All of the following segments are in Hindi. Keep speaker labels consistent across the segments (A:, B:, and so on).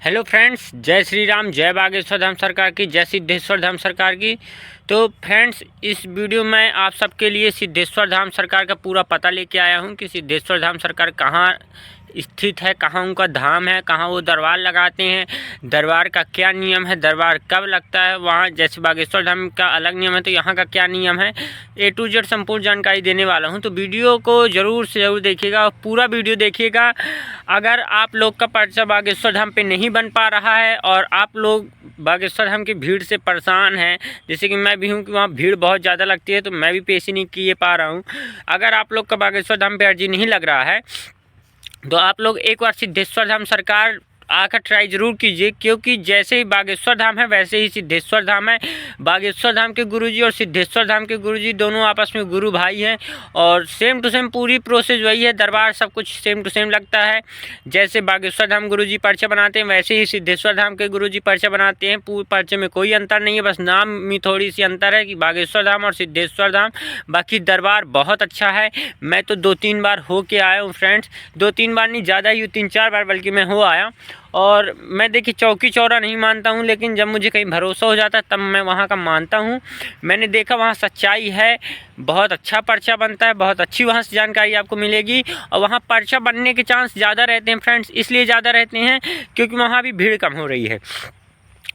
A: हेलो फ्रेंड्स, जय श्री राम, जय बागेश्वर धाम सरकार की, जय सिद्धेश्वर धाम सरकार की। तो फ्रेंड्स, इस वीडियो में आप सबके लिए सिद्धेश्वर धाम सरकार का पूरा पता लेके आया हूं कि सिद्धेश्वर धाम सरकार कहाँ स्थित है, कहाँ उनका धाम है, कहाँ वो दरबार लगाते हैं, दरबार का क्या नियम है, दरबार कब लगता है। वहाँ जैसे बागेश्वर धाम का अलग नियम है तो यहाँ का क्या नियम है, A to Z संपूर्ण जानकारी देने वाला हूँ। तो वीडियो को ज़रूर से ज़रूर देखिएगा और पूरा वीडियो देखिएगा। अगर आप लोग का पर्चा बागेश्वर धाम पे नहीं बन पा रहा है और आप लोग बागेश्वर धाम की भीड़ से परेशान हैं, जैसे कि मैं भी हूँ कि वहाँ भीड़ बहुत ज़्यादा लगती है तो मैं भी पेश ही नहीं किए पा रहा हूँ। अगर आप लोग का बागेश्वर धाम पे अर्जी नहीं लग रहा है तो आप लोग एक बार सिद्धेश्वर धाम सरकार आकर ट्राई ज़रूर कीजिए, क्योंकि जैसे ही बागेश्वर धाम है वैसे ही सिद्धेश्वर धाम है। बागेश्वर धाम के गुरुजी और सिद्धेश्वर धाम के गुरुजी दोनों आपस में गुरु भाई हैं और सेम टू सेम पूरी प्रोसेस वही है, दरबार सब कुछ सेम टू सेम लगता है। जैसे बागेश्वर धाम गुरुजी पर्चा बनाते हैं वैसे ही सिद्धेश्वर धाम के गुरुजी पर्चा बनाते हैं। पूरे पर्चे में कोई अंतर नहीं है, बस नाम में थोड़ी सी अंतर है कि बागेश्वर धाम और सिद्धेश्वर धाम। बाकी दरबार बहुत अच्छा है। मैं तो 2-3 बार हो के आया हूँ फ्रेंड्स, 2-3 बार नहीं, ज़्यादा ही 3-4 बार बल्कि मैं हो आया। और मैं देखिए चौकी चौरा नहीं मानता हूँ, लेकिन जब मुझे कहीं भरोसा हो जाता है तब मैं वहाँ का मानता हूँ। मैंने देखा वहाँ सच्चाई है, बहुत अच्छा पर्चा बनता है, बहुत अच्छी वहाँ से जानकारी आपको मिलेगी। और वहाँ पर्चा बनने के चांस ज़्यादा रहते हैं फ्रेंड्स, इसलिए ज़्यादा रहते हैं क्योंकि वहाँ भी भीड़ कम हो रही है।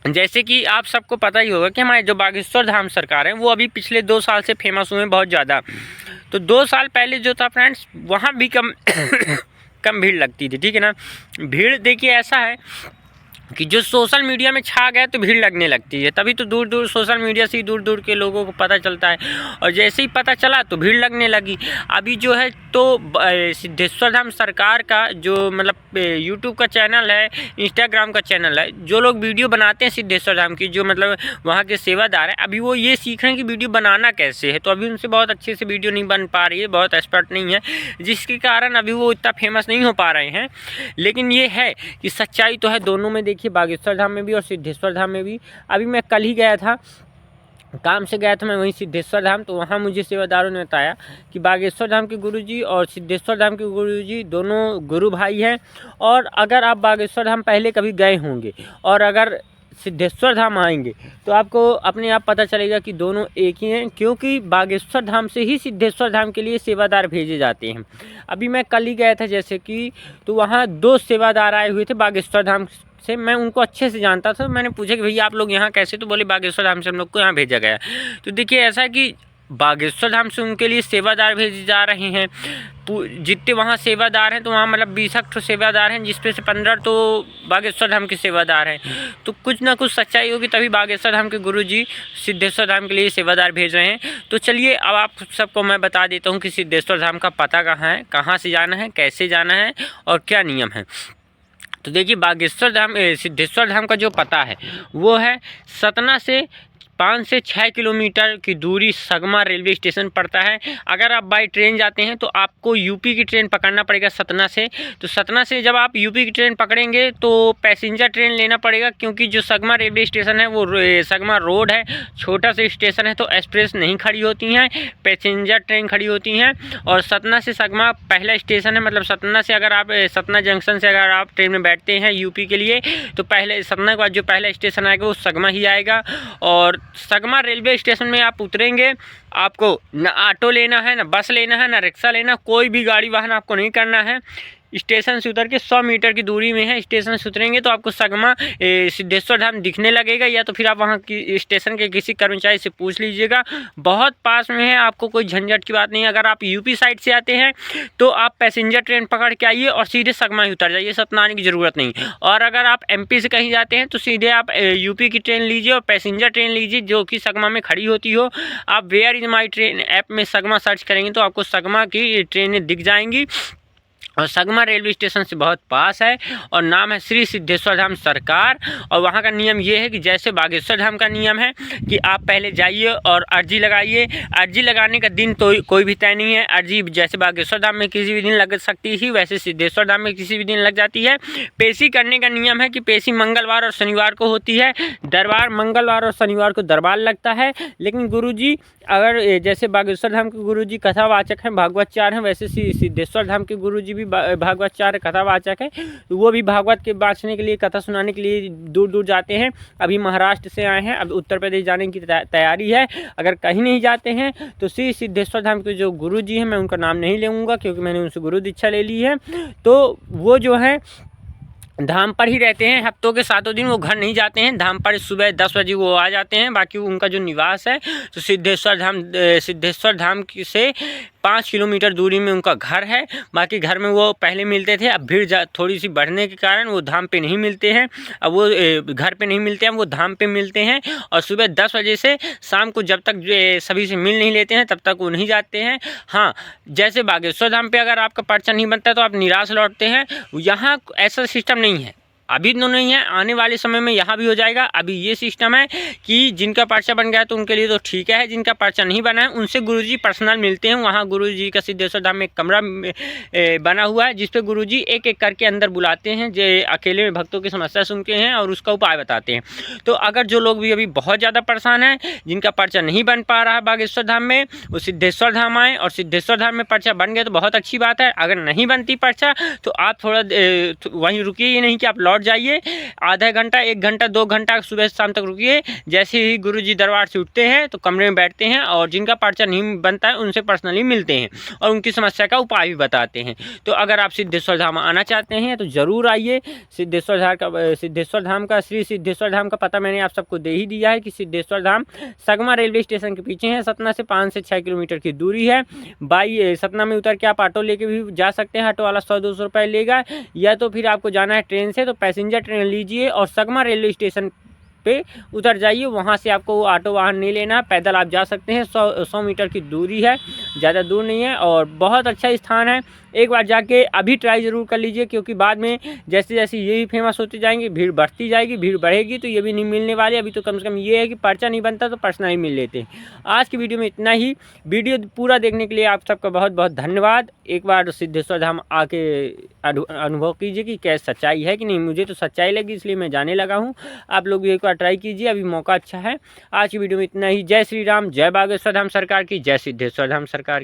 A: जैसे कि आप सबको पता ही होगा कि हमारे जो बागेश्वर धाम सरकार है वो अभी पिछले 2 साल से फेमस हुए हैं बहुत ज़्यादा। तो 2 साल पहले जो था फ्रेंड्स, वहाँ भी कम कम भीड़ लगती थी, ठीक है ना। भीड़ देखिए ऐसा है कि जो सोशल मीडिया में छा गया तो भीड़ लगने लगती है, तभी तो दूर दूर सोशल मीडिया से ही दूर दूर के लोगों को पता चलता है और जैसे ही पता चला तो भीड़ लगने लगी। अभी जो है तो सिद्धेश्वर धाम सरकार का जो मतलब यूट्यूब का चैनल है, इंस्टाग्राम का चैनल है, जो लोग वीडियो बनाते हैं सिद्धेश्वर धाम की, जो मतलब वहाँ के सेवादार हैं, अभी वो ये सीख रहे हैं कि वीडियो बनाना कैसे है। तो अभी उनसे बहुत अच्छे से वीडियो नहीं बन पा रही है, बहुत एक्सपर्ट नहीं है, जिसके कारण अभी वो इतना फेमस नहीं हो पा रहे हैं। लेकिन ये है कि सच्चाई तो है दोनों में। देखिए बागेश्वर धाम में भी और सिद्धेश्वर धाम में भी। अभी मैं कल ही गया था, काम से गया था मैं वहीं सिद्धेश्वर धाम, तो वहाँ मुझे सेवादारों ने बताया कि बागेश्वर धाम के गुरुजी और सिद्धेश्वर धाम के गुरुजी दोनों गुरु भाई हैं। और अगर आप बागेश्वर धाम पहले कभी गए होंगे और अगर सिद्धेश्वर धाम आएंगे तो आपको अपने आप पता चलेगा कि दोनों एक ही हैं, क्योंकि बागेश्वर धाम से ही सिद्धेश्वर धाम के लिए सेवादार भेजे जाते हैं। अभी मैं कल ही गया था जैसे कि, तो वहाँ 2 सेवादार आए हुए थे बागेश्वर धाम से। मैं उनको अच्छे से जानता था, मैंने पूछा कि भैया आप लोग यहाँ कैसे, तो बोले बागेश्वर धाम से हम लोग को यहाँ भेजा गया। तो देखिए ऐसा है कि बागेश्वर धाम से उनके लिए सेवादार भेजे जा रहे हैं। जितने वहाँ सेवादार हैं तो वहाँ मतलब 20 सेवादार हैं, जिसपे से 15 तो बागेश्वर धाम के सेवादार हैं। तो कुछ ना कुछ सच्चाई होगी, तभी बागेश्वर धाम के गुरुजी सिद्धेश्वर धाम के लिए सेवादार भेज रहे हैं। तो चलिए अब आप सबको मैं बता देता हूँ कि सिद्धेश्वर धाम का पता कहाँ है, कहाँ से जाना है, कैसे जाना है और क्या नियम है। तो देखिए बागेश्वर धाम सिद्धेश्वर धाम का जो पता है वो है सतना से 5 से 6 किलोमीटर की दूरी सगमा रेलवे स्टेशन पड़ता है। अगर आप बाई ट्रेन जाते हैं तो आपको यूपी की ट्रेन पकड़ना पड़ेगा सतना से। तो सतना से जब आप यूपी की ट्रेन पकड़ेंगे तो पैसेंजर ट्रेन लेना पड़ेगा, क्योंकि जो सगमा रेलवे स्टेशन है वो सगमा रोड है, छोटा सा स्टेशन है, तो एक्सप्रेस नहीं खड़ी होती हैं, पैसेंजर ट्रेन खड़ी होती हैं। और सतना से सगमा पहला स्टेशन है, मतलब सतना से अगर आप सतना जंक्शन से अगर आप ट्रेन में बैठते हैं यूपी के लिए तो पहले सतना के बाद जो पहला स्टेशन आएगा वो सगमा ही आएगा। और सगमा रेलवे स्टेशन में आप उतरेंगे, आपको न ऑटो लेना है, न बस लेना है, न रिक्शा लेना, कोई भी गाड़ी वाहन आपको नहीं करना है। स्टेशन से उतर के 100 मीटर की दूरी में है। स्टेशन से उतरेंगे तो आपको सगमा सिद्धेश्वर धाम दिखने लगेगा, या तो फिर आप वहाँ की स्टेशन के किसी कर्मचारी से पूछ लीजिएगा, बहुत पास में है, आपको कोई झंझट की बात नहीं है। अगर आप यूपी साइड से आते हैं तो आप पैसेंजर ट्रेन पकड़ के आइए और सीधे सगमा ही उतर जाइए, सतना आने की ज़रूरत नहीं। और अगर आप एमपी से कहीं जाते हैं तो सीधे आप यूपी की ट्रेन लीजिए और पैसेंजर ट्रेन लीजिए जो कि सगमा में खड़ी होती हो। आप where is my train app में सगमा सर्च करेंगे तो आपको सगमा की ट्रेनें दिख जाएंगी। और सगमा रेलवे स्टेशन से बहुत पास है और नाम है श्री सिद्धेश्वर धाम सरकार। और वहाँ का नियम ये है कि जैसे बागेश्वर धाम का नियम है कि आप पहले जाइए और अर्जी लगाइए। अर्जी लगाने का दिन तो कोई भी तय नहीं है, अर्जी जैसे बागेश्वर धाम में किसी भी दिन लग सकती है वैसे सिद्धेश्वर धाम में किसी भी दिन लग जाती है। पेशी करने का नियम है कि पेशी मंगलवार और शनिवार को होती है। दरबार मंगलवार और शनिवार को दरबार लगता है, लेकिन गुरुजी अगर जैसे बागेश्वर धाम के गुरुजी कथावाचक हैं, भागवतचार हैं, वैसे सिद्धेश्वर धाम के गुरुजी भी भागवतचार कथावाचक हैं। तो वो भी भागवत के वाचने के लिए, कथा सुनाने के लिए दूर दूर जाते हैं। अभी महाराष्ट्र से आए हैं, अब उत्तर प्रदेश जाने की तैयारी है। अगर कहीं नहीं जाते हैं तो श्री सिद्धेश्वर धाम के जो गुरुजी हैं, मैं उनका नाम नहीं लूँगा क्योंकि मैंने उनसे गुरु दीक्षा ले ली है। तो वो जो है धाम पर ही रहते हैं। हफ्तों के 7 दिन वो घर नहीं जाते हैं। धाम पर सुबह 10 बजे वो आ जाते हैं। बाकी उनका जो निवास है तो सिद्धेश्वर धाम से 5 किलोमीटर दूरी में उनका घर है। बाकी घर में वो पहले मिलते थे, अब भीड़ थोड़ी सी बढ़ने के कारण वो धाम पे नहीं मिलते हैं। अब वो घर पे नहीं मिलते हैं, वो धाम पे मिलते हैं। और सुबह 10 बजे से शाम को जब तक सभी से मिल नहीं लेते हैं तब तक वो नहीं जाते हैं। हाँ, जैसे बागेश्वर धाम पे अगर आपका पर्चा नहीं बनता तो आप निराश लौटते हैं। यहाँ ऐसा सिस्टम नहीं है, अभी तो नहीं है, आने वाले समय में यहाँ भी हो जाएगा। अभी ये सिस्टम है कि जिनका पर्चा बन गया है तो उनके लिए तो ठीक है, जिनका पर्चा नहीं बना है उनसे गुरुजी पर्सनल मिलते हैं। वहाँ गुरुजी का सिद्धेश्वर धाम में एक कमरा बना हुआ है जिस पे गुरुजी एक एक करके अंदर बुलाते हैं, जो अकेले में भक्तों की समस्या सुनते हैं और उसका उपाय बताते हैं। तो अगर जो लोग भी अभी बहुत ज़्यादा परेशान हैं, जिनका पर्चा नहीं बन पा रहा है बागेश्वर धाम में, वो सिद्धेश्वर धाम आएँ। और सिद्धेश्वर धाम में पर्चा बन गया तो बहुत अच्छी बात है। अगर नहीं बनती पर्चा तो आप थोड़ा वहीं रुकिए, ये नहीं कि आप लौट जाइए। आधा घंटा, 1 घंटा, 2 घंटा सुबह शाम तक रुकिए। जैसे ही गुरुजी दरबार से उठते हैं तो कमरे में बैठते हैं और जिनका पर्चा नहीं बनता है उनसे पर्सनली मिलते हैं और उनकी समस्या का उपाय भी बताते हैं। तो अगर आप सिद्धेश्वर धाम आना चाहते हैं तो ज़रूर आइए। सिद्धेश्वर धाम का श्री सिद्धेश्वर धाम का पता मैंने आप सबको दे ही दिया है कि सिद्धेश्वर धाम सगमा रेलवे स्टेशन के पीछे है। सतना से 5 से 6 किलोमीटर की दूरी है। सतना में उतर के आप ऑटो लेके भी जा सकते हैं। ऑटो वाला 100-200 रुपये लेगा, या तो फिर आपको जाना है ट्रेन से तो पैसेंजर ट्रेन लीजिए और सगमा रेलवे स्टेशन पे उतर जाइए। वहाँ से आपको ऑटो वाहन नहीं लेना, पैदल आप जा सकते हैं। 100 मीटर की दूरी है, ज़्यादा दूर नहीं है और बहुत अच्छा स्थान है। एक बार जाके अभी ट्राई ज़रूर कर लीजिए, क्योंकि बाद में जैसे जैसे ये भी फेमस होती जाएंगी, भीड़ बढ़ती जाएगी, भीड़ बढ़ेगी तो ये भी नहीं मिलने वाली। अभी तो कम से कम ये है कि पर्चा नहीं बनता तो पर्सनली मिल लेते हैं। आज की वीडियो में इतना ही। वीडियो पूरा देखने के लिए आप सबका बहुत बहुत धन्यवाद। एक बार सिद्धेश्वर धाम आके अनुभव कीजिए कि क्या सच्चाई है कि नहीं। मुझे तो सच्चाई लगी इसलिए मैं जाने लगा हूँ। आप लोग भी एक बार ट्राई कीजिए, अभी मौका अच्छा है। आज की वीडियो में इतना ही। जय श्री राम, जय बागेश्वर धाम सरकार की, जय सिद्धेश्वर धाम सरकार की।